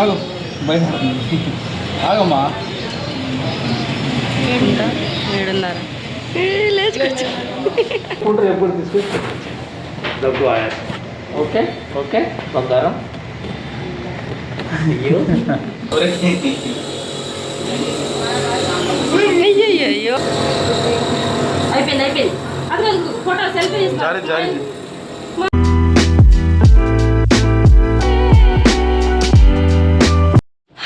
ఆగు భయపడుతుంది. ఆగమ్మా. 7:30 లేచుకొచ్చు. ఎప్పుడు తీసుకొచ్చి దగ్గు ఆయా. ఓకే ఓకే బంగారం. అయ్యో అయ్యో అయిపోయింది. అది ఫోటో సెల్ఫీ జారి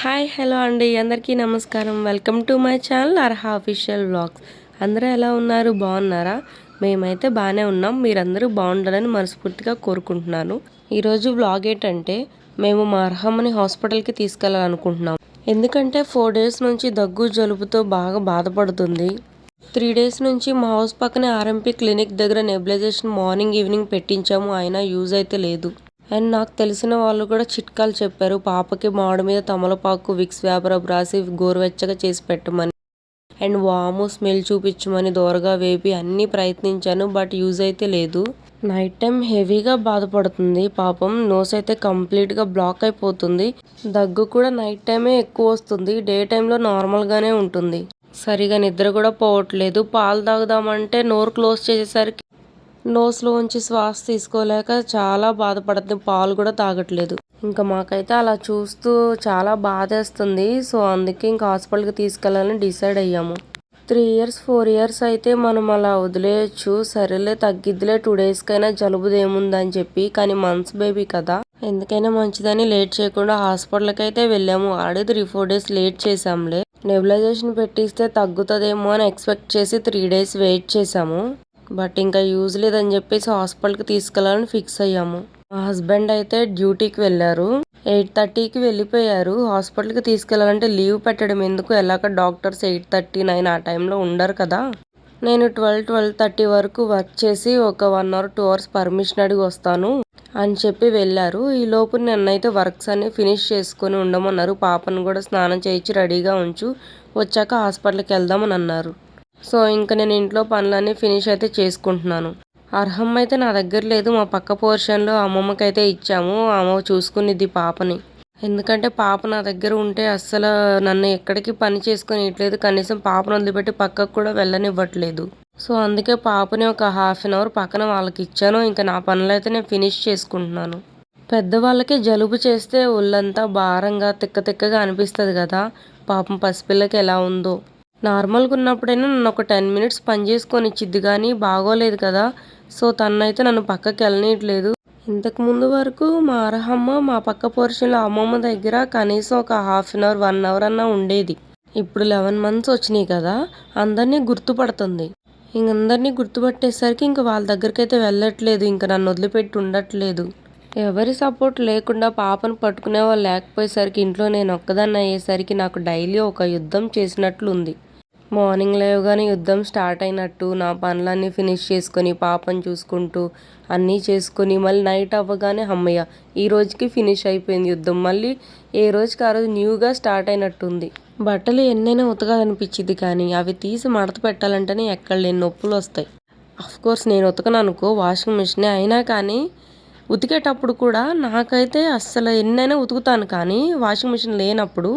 హాయ్ హలో అండి, అందరికీ నమస్కారం. Welcome to my channel Arha official vlogs. అందరూ ఎలా ఉన్నారు? బాగున్నారా? మేమైతే బాగానే ఉన్నాం. మీరందరూ బాగుండాలని మనస్ఫూర్తిగా కోరుకుంటున్నాను. ఈరోజు వ్లాగ్ ఏంటంటే మేము మా అర్హమ్మని హాస్పిటల్కి తీసుకెళ్ళాలనుకుంటున్నాం. ఎందుకంటే 4 days నుంచి దగ్గు జలుబుతో బాగా బాధపడుతుంది. 3 days నుంచి మా హౌస్ పక్కనే ఆర్ఎంపీ క్లినిక్ దగ్గర నెబులైజేషన్ మార్నింగ్ ఈవినింగ్ పెట్టించాము, అయినా యూజ్ అయితే లేదు. అండ్ నాకు తెలిసిన వాళ్ళు కూడా చిట్కాలు చెప్పారు. పాపకి మామిడి మీద తమలపాకు విక్స్ వ్యాపరబ్ రాసి గోరువెచ్చగా చేసి పెట్టమని, అండ్ వాము స్మెల్ చూపించమని దోరగా వేపి అన్నీ ప్రయత్నించాను, బట్ యూజ్ అయితే లేదు. నైట్ టైం హెవీగా బాధపడుతుంది పాపం. నోస్ అయితే కంప్లీట్గా బ్లాక్ అయిపోతుంది. దగ్గు కూడా నైట్ టైమే ఎక్కువ వస్తుంది, డే టైంలో నార్మల్గానే ఉంటుంది. సరిగా నిద్ర కూడా పోవట్లేదు. పాలు తాగుదామంటే నోరు క్లోజ్ చేసేసరికి నోస్లోంచి శ్వాస తీసుకోలేక చాలా బాధపడుతుంది. పాలు కూడా తాగట్లేదు. ఇంకా మాకైతే అలా చూస్తూ చాలా బాధేస్తుంది. సో అందుకే ఇంకా హాస్పిటల్కి తీసుకెళ్ళాలని డిసైడ్ అయ్యాము. 3 years 4 years అయితే మనం అలా వదిలేయచ్చు, సరేలే తగ్గిద్దిలే 2 daysకైనా జలుబుదేముందని చెప్పి. కానీ మంత్స్ బేబీ కదా, ఎందుకైనా మంచిదని లేట్ చేయకుండా హాస్పిటల్కి అయితే వెళ్ళాము. ఆల్రెడీ 3-4 days లేట్ చేసాంలే. నెబులైజేషన్ పెట్టిస్తే తగ్గుతుందేమో అని ఎక్స్పెక్ట్ చేసి 3 days వెయిట్ చేసాము. బట్ ఇంకా యూజ్ లేదని చెప్పేసి హాస్పిటల్కి తీసుకెళ్ళాలని ఫిక్స్ అయ్యాము. మా హస్బెండ్ అయితే డ్యూటీకి వెళ్ళారు. 8:30కి వెళ్ళిపోయారు. హాస్పిటల్కి తీసుకెళ్ళాలంటే లీవ్ పెట్టడం ఎందుకు, ఎలాగ డాక్టర్స్ 8:30-9 ఆ టైంలో ఉండరు కదా. నేను 12-12:30 వరకు వర్క్ చేసి ఒక 1 or 2 hours పర్మిషన్ అడిగి వస్తాను అని చెప్పి వెళ్ళారు. ఈ లోపు నన్నైతే వర్క్స్ అన్ని ఫినిష్ చేసుకొని ఉండమన్నారు. పాపను కూడా స్నానం చేయించి రెడీగా ఉంచు, వచ్చాక హాస్పిటల్కి వెళ్దామని అన్నారు. సో ఇంకా నేను ఇంట్లో పనులన్నీ ఫినిష్ అయితే చేసుకుంటున్నాను. అర్హమ్మ అయితే నా దగ్గర లేదు, మా పక్క పోర్షన్లో అమ్మమ్మకి అయితే ఇచ్చాము. అమ్మ చూసుకునిద్ది పాపని. ఎందుకంటే పాప నా దగ్గర ఉంటే అస్సలు నన్ను ఎక్కడికి పని చేసుకొని ఇట్లేదు, కనీసం పాపను వదిలిపెట్టి పక్కకు కూడా వెళ్ళనివ్వట్లేదు. సో అందుకే పాపని ఒక 1/2 hour పక్కన వాళ్ళకి ఇచ్చాను. ఇంకా నా పనులు అయితే నేను ఫినిష్ చేసుకుంటున్నాను. పెద్దవాళ్ళకి జలుబు చేస్తే ఒళ్ళంతా భారంగా తిక్కగా అనిపిస్తుంది కదా. పాపం పసిపిల్లకి ఎలా ఉందో. నార్మల్గా ఉన్నప్పుడైనా నన్ను ఒక 10 minutes పని చేసుకొని ఇచ్చిద్ది, కానీ బాగోలేదు కదా. సో తనైతే నన్ను పక్కకి వెళ్ళనీయట్లేదు. ఇంతకు ముందు వరకు మా అర్హమ్మ మా పక్క పోర్షన్లో అమ్మమ్మ దగ్గర కనీసం ఒక 1/2 hour 1 hour అన్నా ఉండేది. ఇప్పుడు 11 months వచ్చినాయి కదా, అందరినీ గుర్తుపడుతుంది. అందరినీ గుర్తుపట్టేసరికి ఇంక వాళ్ళ దగ్గరికి అయితే వెళ్ళట్లేదు, ఇంకా నన్ను వదిలిపెట్టి ఉండట్లేదు. ఎవరి సపోర్ట్ లేకుండా పాపను పట్టుకునే వాళ్ళు లేకపోయేసరికి ఇంట్లో నేను ఒక్కదాన్ని అయ్యేసరికి నాకు డైలీ ఒక యుద్ధం చేసినట్లు ఉంది. మార్నింగ్ లేవగానే యుద్ధం స్టార్ట్ అయినట్టు నా పనులన్నీ ఫినిష్ చేసుకొని పాపను చూసుకుంటూ అన్నీ చేసుకొని మళ్ళీ నైట్ అవ్వగానే అమ్మయ్య ఈ రోజుకి ఫినిష్ అయిపోయింది యుద్ధం. మళ్ళీ ఏ రోజుకి ఆ రోజు న్యూగా స్టార్ట్ అయినట్టుంది. బట్టలు ఎన్నైనా ఉతకాలనిపించింది, కానీ అవి తీసి మడత పెట్టాలంటేనే ఎక్కడ లేని నొప్పులు వస్తాయి. అఫ్కోర్స్ నేను ఉతకను అనుకో, వాషింగ్ మిషనే, అయినా కానీ ఉతికేటప్పుడు కూడా నాకైతే అస్సలు ఎన్నైనా ఉతుకుతాను, కానీ వాషింగ్ మిషన్ లేనప్పుడు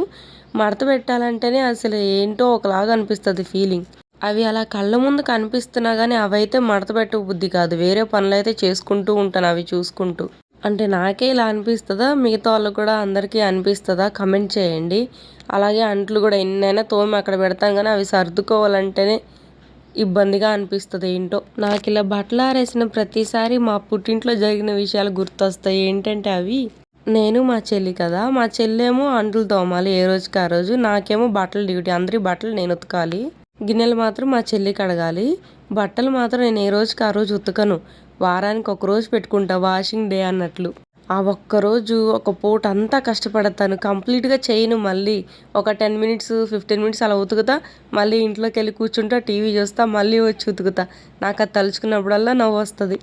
మడత పెట్టాలంటేనే అసలు ఏంటో ఒకలాగా అనిపిస్తుంది ఫీలింగ్. అవి అలా కళ్ళ ముందు కనిపిస్తున్నా కానీ అవైతే మడత పెట్ట బుద్ధి కాదు. వేరే పనులు అయితే చేసుకుంటూ ఉంటాను అవి చూసుకుంటూ. అంటే నాకే ఇలా అనిపిస్తుందా, మిగతా వాళ్ళు కూడా అందరికీ అనిపిస్తుందా? కమెంట్ చేయండి. అలాగే అంట్లు కూడా ఎన్నైనా తోమి అక్కడ పెడతాం, కానీ అవి సర్దుకోవాలంటేనే ఇబ్బందిగా అనిపిస్తుంది ఏంటో. నాకు ఇలా బట్టలు ఆరేసిన ప్రతిసారి మా పుట్టింట్లో జరిగిన విషయాలు గుర్తొస్తాయి. ఏంటంటే అవి, నేను మా చెల్లి కదా, మా చెల్లేమో అంట్లు తోమాలి ఏ రోజుకి ఆ రోజు, నాకేమో బట్టలు డ్యూటీ. అందరి బట్టలు నేను ఉతకాలి, గిన్నెలు మాత్రం మా చెల్లికి కడగాలి. బట్టలు మాత్రం నేను ఏ రోజుకి ఆ రోజు ఉతకను, వారానికి ఒక రోజు పెట్టుకుంటా వాషింగ్ డే అన్నట్లు. ఆ ఒక్కరోజు ఒక పూట అంతా కష్టపడతాను, కంప్లీట్గా చేయను. మళ్ళీ ఒక 10 minutes 15 minutes అలా ఉతుకుతా, మళ్ళీ ఇంట్లోకి వెళ్ళి కూర్చుంటా, టీవీ చూస్తా, మళ్ళీ వచ్చి ఉతుకుతా. నాకు అది తలుచుకున్నప్పుడల్లా నవ్వు వస్తుంది.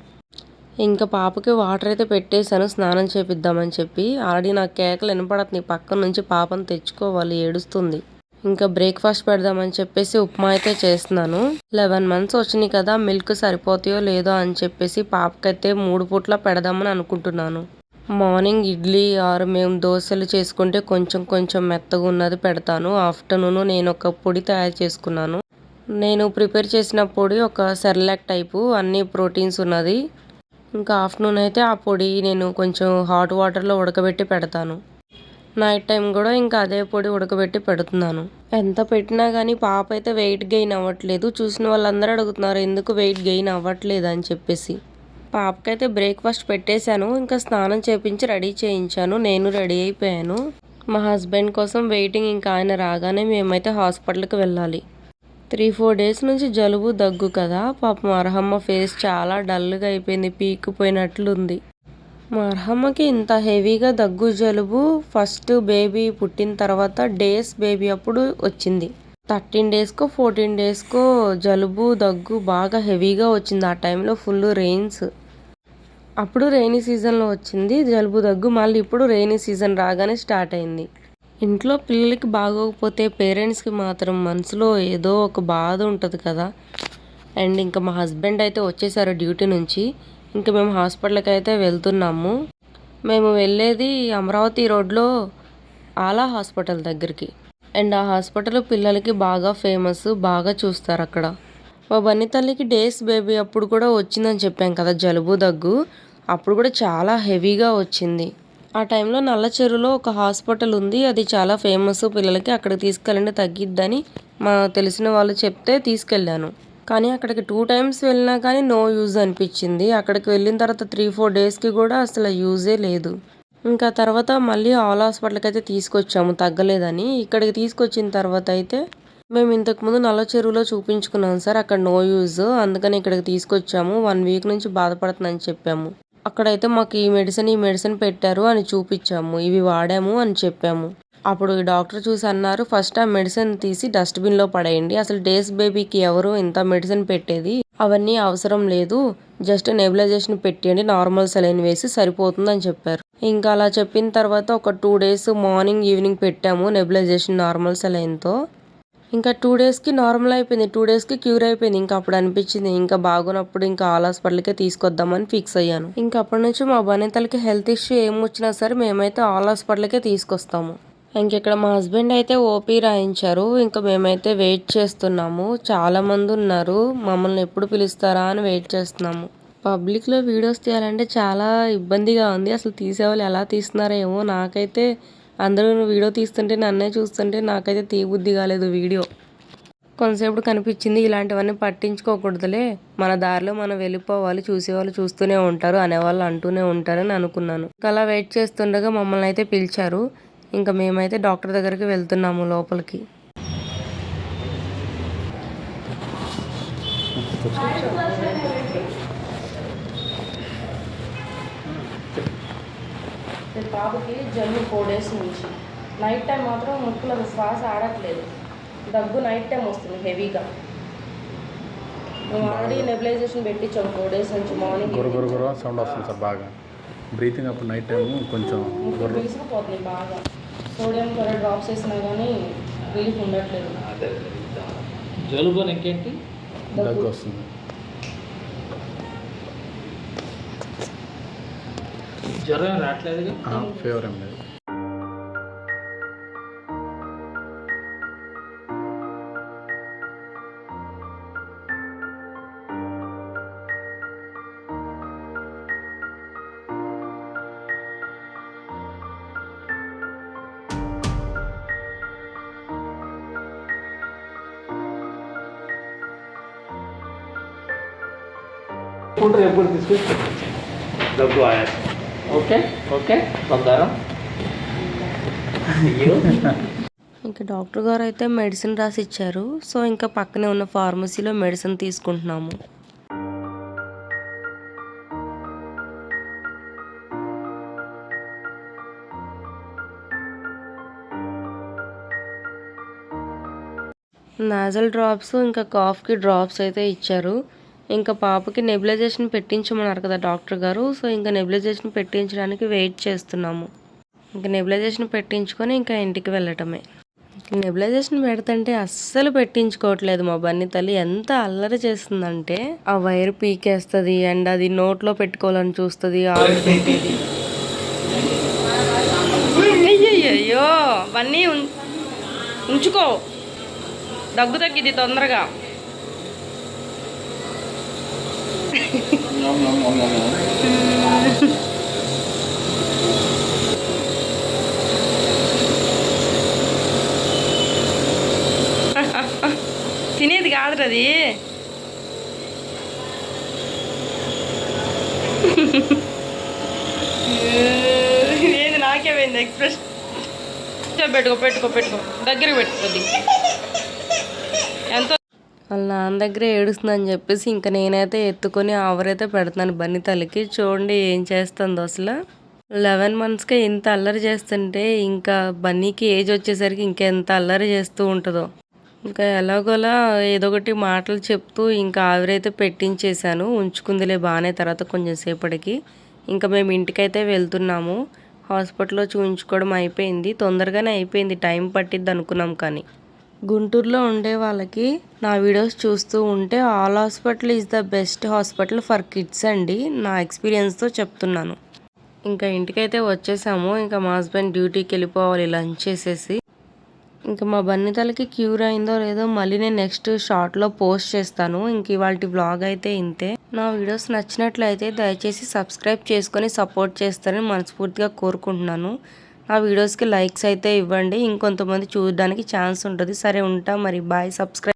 ఇంకా పాపకి వాటర్ అయితే పెట్టేశాను స్నానం చేపిద్దామని చెప్పి. ఆల్రెడీ నాకు కేకలు వినపడుతుంది పక్కన నుంచి, పాపను తెచ్చుకోవాలి, ఏడుస్తుంది. ఇంకా బ్రేక్ఫాస్ట్ పెడదామని చెప్పేసి ఉప్మా అయితే చేస్తున్నాను. 11 months వచ్చినాయి కదా, మిల్క్ సరిపోతాయో లేదో అని చెప్పేసి పాపకైతే 3 పూట్ల పెడదామని అనుకుంటున్నాను. మార్నింగ్ ఇడ్లీ ఆర్ మేము దోశలు చేసుకుంటే కొంచెం కొంచెం మెత్తగా ఉన్నది పెడతాను. ఆఫ్టర్నూన్ నేను ఒక పొడి తయారు చేసుకున్నాను. నేను ప్రిపేర్ చేసిన పొడి ఒక సెర్లాక్ టైపు, అన్ని ప్రోటీన్స్ ఉన్నది. ఇంకా ఆఫ్టర్నూన్ అయితే ఆ పొడి నేను కొంచెం హాట్ వాటర్లో ఉడకబెట్టి పెడతాను. నైట్ టైం కూడా ఇంకా అదే పొడి ఉడకబెట్టి పెడుతున్నాను. ఎంత పెట్టినా కానీ పాప అయితే వెయిట్ గెయిన్ అవ్వట్లేదు. చూసిన వాళ్ళందరూ అడుగుతున్నారు ఎందుకు వెయిట్ గెయిన్ అవ్వట్లేదు అని చెప్పేసి. పాపకైతే బ్రేక్ఫాస్ట్ పెట్టేశాను. ఇంకా స్నానం చేపించి రెడీ చేయించాను. నేను రెడీ అయిపోయాను. మా హస్బెండ్ కోసం వెయిటింగ్. ఇంకా ఆయన రాగానే మేమైతే హాస్పిటల్కి వెళ్ళాలి. 3-4 డేస్ నుంచి జలుబు దగ్గు కదా. పాపం అర్హమ్మ ఫేస్ చాలా డల్గా అయిపోయింది, పీక్కుపోయినట్లుంది. మా అర్హమ్మకి ఇంత హెవీగా దగ్గు జలుబు ఫస్ట్ బేబీ పుట్టిన తర్వాత డేస్ బేబీ అప్పుడు వచ్చింది. 13 డేస్కో 14 డేస్కో జలుబు దగ్గు బాగా హెవీగా వచ్చింది. ఆ టైంలో ఫుల్ రెయిన్స్. అప్పుడు రెయినీ సీజన్లో వచ్చింది జలుబు దగ్గు. మళ్ళీ ఇప్పుడు రెయినీ సీజన్ రాగానే స్టార్ట్ అయింది. ఇంట్లో పిల్లలకి బాగోకపోతే పేరెంట్స్కి మాత్రం మనసులో ఏదో ఒక బాధ ఉంటుంది కదా. అండ్ ఇంకా మా హస్బెండ్ అయితే వచ్చేసారు డ్యూటీ నుంచి. ఇంకా మేము హాస్పిటల్కి అయితే వెళ్తున్నాము. మేము వెళ్ళేది అమరావతి రోడ్లో ఆలా హాస్పిటల్ దగ్గరికి. అండ్ ఆ హాస్పిటల్ పిల్లలకి బాగా ఫేమస్, బాగా చూస్తారు అక్కడ. మా బన్నీ తల్లికి డేస్ బేబీ అప్పుడు కూడా వచ్చిందని చెప్పాం కదా జలుబు దగ్గు. అప్పుడు కూడా చాలా హెవీగా వచ్చింది. ఆ టైంలో నల్ల చెరువులో ఒక హాస్పిటల్ ఉంది, అది చాలా ఫేమస్ పిల్లలకి. అక్కడికి తీసుకెళ్ళండి తగ్గిద్దని మా తెలిసిన వాళ్ళు చెప్తే తీసుకెళ్ళాను. కానీ అక్కడికి 2 times వెళ్ళినా కానీ నో యూజ్ అనిపించింది. అక్కడికి వెళ్ళిన తర్వాత 3-4 డేస్కి కూడా అసలు యూజే లేదు. ఇంకా తర్వాత మళ్ళీ ఆల్ హాస్పిటల్కి అయితే తీసుకొచ్చాము తగ్గలేదని. ఇక్కడికి తీసుకొచ్చిన తర్వాత అయితే మేము ఇంతకుముందు నల్ల చెరువులో చూపించుకున్నాం సార్, అక్కడ నో యూజ్, అందుకని ఇక్కడికి తీసుకొచ్చాము. 1 week నుంచి బాధపడుతుందని చెప్పాము. అక్కడైతే మాకు ఈ మెడిసిన్ పెట్టారు అని చూపించాము, ఇవి వాడాము అని చెప్పాము. అప్పుడు ఈ డాక్టర్ చూసి అన్నారు, ఫస్ట్ ఆ మెడిసిన్ తీసి డస్ట్బిన్లో పడేయండి. అసలు డేస్ బేబీకి ఎవరు ఇంత మెడిసిన్ పెట్టేది, అవన్నీ అవసరం లేదు, జస్ట్ నెబులైజేషన్ పెట్టేయండి, నార్మల్ సెలైన్ వేసి సరిపోతుందని చెప్పారు. ఇంకా అలా చెప్పిన తర్వాత ఒక 2 days మార్నింగ్ ఈవినింగ్ పెట్టాము నెబులైజేషన్ నార్మల్ సెలైన్తో. ఇంకా 2 daysకి నార్మల్ అయిపోయింది, 2 daysకి క్యూర్ అయిపోయింది. ఇంకా అప్పుడు అనిపించింది ఇంకా బాగున్నప్పుడు ఇంకా ఆల్ హాస్పిటల్కే తీసుకొద్దామని ఫిక్స్ అయ్యాను. ఇంకా అప్పటి నుంచి మా బనేతలకి హెల్త్ ఇష్యూ ఏమొచ్చినా సరే మేమైతే ఆల్ హాస్పిటల్కే తీసుకొస్తాము. ఇంకెక్కడ మా హస్బెండ్ అయితే ఓపీ రాయించారు. ఇంకా మేమైతే వెయిట్ చేస్తున్నాము. చాలా మంది ఉన్నారు, మమ్మల్ని ఎప్పుడు పిలుస్తారా అని వెయిట్ చేస్తున్నాము. పబ్లిక్లో వీడియోస్ తీయాలంటే చాలా ఇబ్బందిగా ఉంది. అసలు తీసేవాళ్ళు ఎలా తీస్తున్నారో ఏమో. నాకైతే అందరూ వీడియో తీస్తుంటే నన్నే చూస్తుంటే నాకైతే తీయబుద్ధి కాలేదు వీడియో. కొంతసేపు కనిపించింది ఇలాంటివన్నీ పట్టించుకోకూడదులే, మన దారిలో మనం వెళ్ళిపోవాలి, చూసేవాళ్ళు చూస్తూనే ఉంటారు, అనేవాళ్ళు అంటూనే ఉంటారని అనుకున్నాను. అలా వెయిట్ చేస్తుండగా మమ్మల్ని అయితే పిలిచారు. ఇంకా మేమైతే డాక్టర్ దగ్గరికి వెళ్తున్నాము లోపలికి. బాబుకి జలుబు 4 days నుంచి. నైట్ టైం మాత్రం ముక్కులకు శ్వాస ఆడట్లేదు, దగ్గు నైట్ టైం వస్తుంది హెవీగా. మేము ఆల్రెడీ నెబులైజేషన్ పెట్టించాము 4 days నుంచి. మార్నింగ్ గుర్ర సౌండ్ వస్తుంది సార్ బాగా. బ్రీతింగ్ అప్పుడు నైట్ టైం కొంచెం బిగుసుకుపోతుంది బాగా. సోడియం క్లోరైడ్ డ్రాప్స్ వేసినా కానీ రిలీఫ్ ఉండట్లేదు. జలుబు ఇంకేంటి దగ్గు వస్తుంది. జ్వరం రావట్లేదు, ఫీవర్ ఏం లేదు. ఎప్పుడు తీసుకొచ్చి దగ్గు ఆయాసం. ఓకే ఓకే బంగారం. ఇంకా డాక్టర్ గారు అయితే మెడిసిన్ రాసి ఇచ్చారు. సో ఇంకా పక్కనే ఉన్న ఫార్మసీలో మెడిసిన్ తీసుకుంటున్నాము. నాజల్ డ్రాప్స్ ఇంకా కాఫ్కి డ్రాప్స్ అయితే ఇచ్చారు. ఇంకా పాపకి నెబులైజేషన్ పెట్టించమన్నారు కదా డాక్టర్ గారు. సో ఇంకా నెబులైజేషన్ పెట్టించడానికి వెయిట్ చేస్తున్నాము. ఇంకా నెబులైజేషన్ పెట్టించుకొని ఇంకా ఇంటికి వెళ్ళటమే. నెబులైజేషన్ పెడుతుంటే అస్సలు పెట్టించుకోవట్లేదు మా బన్నీ తల్లి. ఎంత అల్లరి చేస్తుందంటే ఆ వైర్ పీకేస్తుంది అండ్ అది నోట్లో పెట్టుకోవాలని చూస్తుంది. అయ్యో అవన్నీ ఉంచుకో, దగ్గు తగ్గిద్ది తొందరగా. తినేది కాదు అది. ఏది నాకే పోయింది ఎక్స్ప్రెస్. పెట్టుకో పెట్టుకో పెట్టుకో, దగ్గర పెట్టుకోద్ది. ఎంతో వాళ్ళ నాన్న దగ్గర ఏడుస్తుందని చెప్పేసి ఇంకా నేనైతే ఎత్తుకొని ఆవరైతే పెడుతున్నాను బన్నీ తల్లికి. చూడండి ఏం చేస్తుందో అసలు. 11 monthsకే ఇంత అల్లరి చేస్తుంటే ఇంకా బన్నీకి ఏజ్ వచ్చేసరికి ఇంకెంత అల్లరి చేస్తూ ఉంటుందో. ఇంకా ఎలాగోలా ఏదో ఒకటి మాటలు చెప్తూ ఇంకా ఆవిరైతే పెట్టించేశాను. ఉంచుకుందిలే బాగానే తర్వాత కొంచెం సేపటికి. ఇంకా మేము ఇంటికైతే వెళ్తున్నాము. హాస్పిటల్లో చూయించుకోవడం అయిపోయింది, తొందరగానే అయిపోయింది, టైం పట్టిద్ది అనుకున్నాం. కానీ గుంటూరులో ఉండే వాళ్ళకి నా వీడియోస్ చూస్తూ ఉంటే all hospital is the best hospital for kids అండి, నా ఎక్స్పీరియన్స్తో చెప్తున్నాను. ఇంకా ఇంటికైతే వచ్చేసాము. ఇంకా మా హస్బెండ్ డ్యూటీకి వెళ్ళిపోవాలి లంచ్ చేసేసి. ఇంకా మా బన్నీ తలకి క్యూర్ అయిందో లేదో మళ్ళీ నేను నెక్స్ట్ షార్ట్లో పోస్ట్ చేస్తాను. ఇంక ఇవాళ వ్లాగ్ అయితే ఇంతే. నా వీడియోస్ నచ్చినట్లయితే దయచేసి సబ్స్క్రైబ్ చేసుకొని సపోర్ట్ చేస్తారని మనస్ఫూర్తిగా కోరుకుంటున్నాను. ఆ వీడియోస్కి లైక్స్ అయితే ఇవ్వండి, ఇంకొంతమంది చూడడానికి ఛాన్స్ ఉంటుంది. సరే ఉంటా మరి, బాయ్. సబ్స్క్రైబ్.